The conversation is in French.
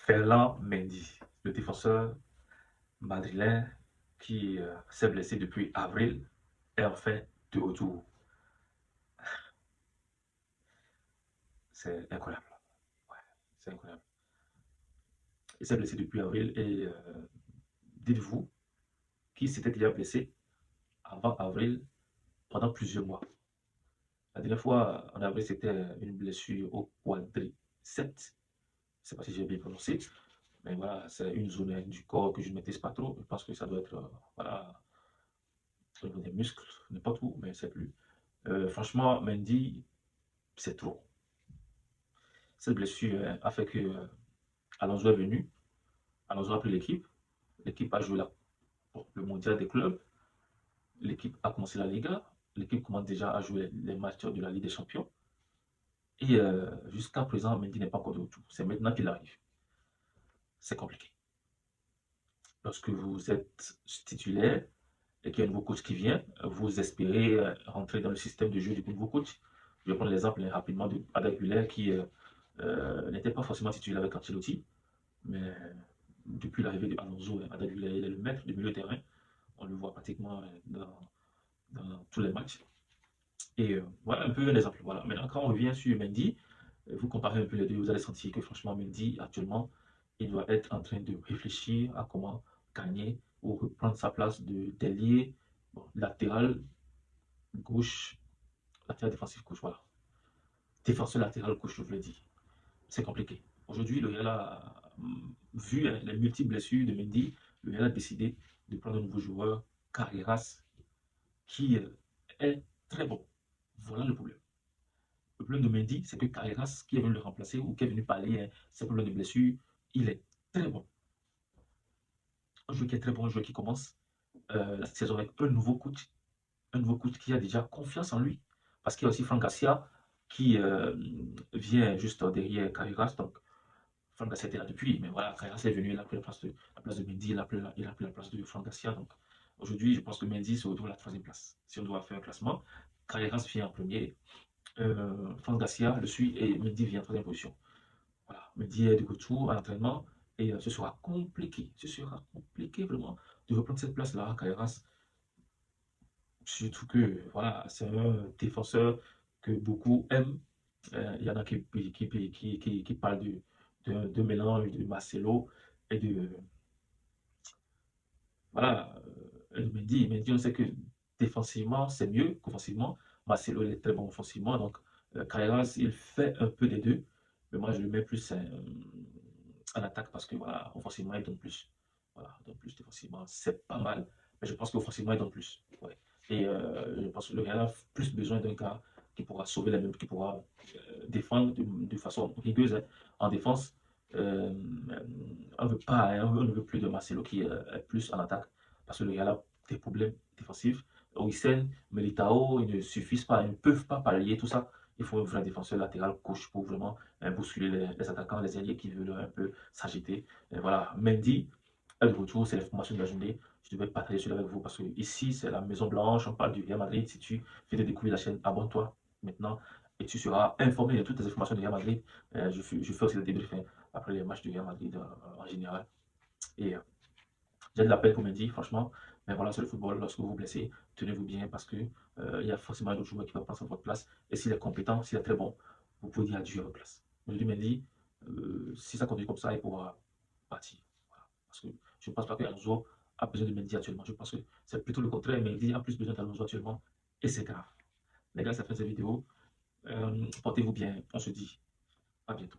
Ferland Mendy, le défenseur madrilène qui s'est blessé depuis avril, est enfin de retour. C'est incroyable. Ouais, c'est incroyable. Il s'est blessé depuis avril et dites-vous qu'il s'était déjà blessé avant avril pendant plusieurs mois. La dernière fois, en avril, c'était une blessure au quadriceps. Je ne sais pas si j'ai bien prononcé, mais voilà, c'est une zone du corps que je ne maîtrise pas trop. Je pense que ça doit être voilà, au niveau des muscles, n'importe où, mais c'est plus. Franchement, Mendy, c'est trop. Cette blessure a fait que Alonso est venu. Alonso a pris l'équipe. L'équipe a joué le mondial des clubs. L'équipe a commencé la Liga. L'équipe commence déjà à jouer les matchs de la Ligue des Champions. Et jusqu'à présent, Mendy n'est pas encore de retour. C'est maintenant qu'il arrive. C'est compliqué. Lorsque vous êtes titulaire et qu'il y a un nouveau coach qui vient, vous espérez rentrer dans le système de jeu du nouveau coach. Je vais prendre l'exemple rapidement de Ada Güler qui n'était pas forcément titulaire avec Ancelotti, mais depuis l'arrivée de Alonso, Ada Güler est le maître du milieu de terrain. On le voit pratiquement dans tous les matchs. Et voilà un peu un exemple. Voilà. Maintenant, quand on revient sur Mendy, vous comparez un peu les deux, vous allez sentir que franchement, Mendy, actuellement, il doit être en train de réfléchir à comment gagner ou reprendre sa place de d'ailier latéral gauche, latéral défensif gauche, voilà. Défenseur latéral gauche, je vous l'ai dit. C'est compliqué. Aujourd'hui, le Real a, vu les multiples blessures de Mendy, le Real a décidé de prendre un nouveau joueur, Carreras, qui est très bon. Voilà le problème. Le problème de Mendy, c'est que Carreras, qui est venu le remplacer ou qui est venu pallier ses problèmes de blessure, il est très bon. Un joueur qui est très bon, un joueur qui commence la saison avec un nouveau coach qui a déjà confiance en lui. Parce qu'il y a aussi Franck Garcia qui vient juste derrière Carreras. Donc, Franck Garcia était là depuis, mais voilà, Carreras est venu, il a pris la place de Mendy, il a pris la place de Franck Garcia. Donc, aujourd'hui, je pense que Mendy se retrouve à la troisième place. Si on doit faire un classement, Carreras vient en premier, Franck Garcia le suit et Mendy vient en troisième position. Voilà, Mendy est de retour à l'entraînement et ce sera compliqué vraiment de reprendre cette place-là à Carreras. Surtout que voilà, c'est un défenseur que beaucoup aiment. Il y en a qui parlent de mélange de Marcelo et de, voilà, de Mendy. Mendy, on sait que défensivement, c'est mieux qu'offensivement. Marcelo, il est très bon offensivement. Donc, Carreras, il fait un peu des deux. Mais moi, je le mets plus en attaque parce que, voilà, offensivement, il donne plus. Voilà, il donne plus défensivement. C'est pas mal. Mais je pense qu'offensivement, il donne plus. Ouais. Et je pense que le Real a plus besoin d'un gars qui pourra sauver les meubles, qui pourra défendre de façon rigueuse, hein. En défense, euh, on, veut pas, hein, on ne veut plus de Marcelo qui est plus en attaque parce que le Real a des problèmes défensifs. Oisen, Militao, ils ne suffisent pas, ils ne peuvent pas pallier tout ça. Il faut un vrai défenseur latéral gauche pour vraiment bousculer les attaquants, les alliés qui veulent un peu s'agiter. Voilà, Mendy est de retour, c'est l'information de la journée. Je devais partager cela avec vous parce que ici, c'est la Maison Blanche, on parle du Real Madrid. Si tu viens de découvrir la chaîne, abonne-toi maintenant et tu seras informé de toutes les informations du Real Madrid. Je fais aussi le débrief après les matchs du Real Madrid en général. Et j'ai de la peine pour Mendy, franchement. Mais voilà, c'est le football. Lorsque vous vous blessez, tenez-vous bien parce que il y a forcément un autre joueur qui va prendre votre place. Et s'il est compétent, s'il est très bon, vous pouvez dire adieu à votre place. Aujourd'hui, Mendy, si ça continue comme ça, il pourra partir. Voilà. Parce que je ne pense pas que Alonso a besoin de Mendy actuellement. Je pense que c'est plutôt le contraire. Mendy a plus besoin d'Alonso actuellement. Et c'est grave. Les gars, ça fait cette vidéo. Portez-vous bien. On se dit à bientôt.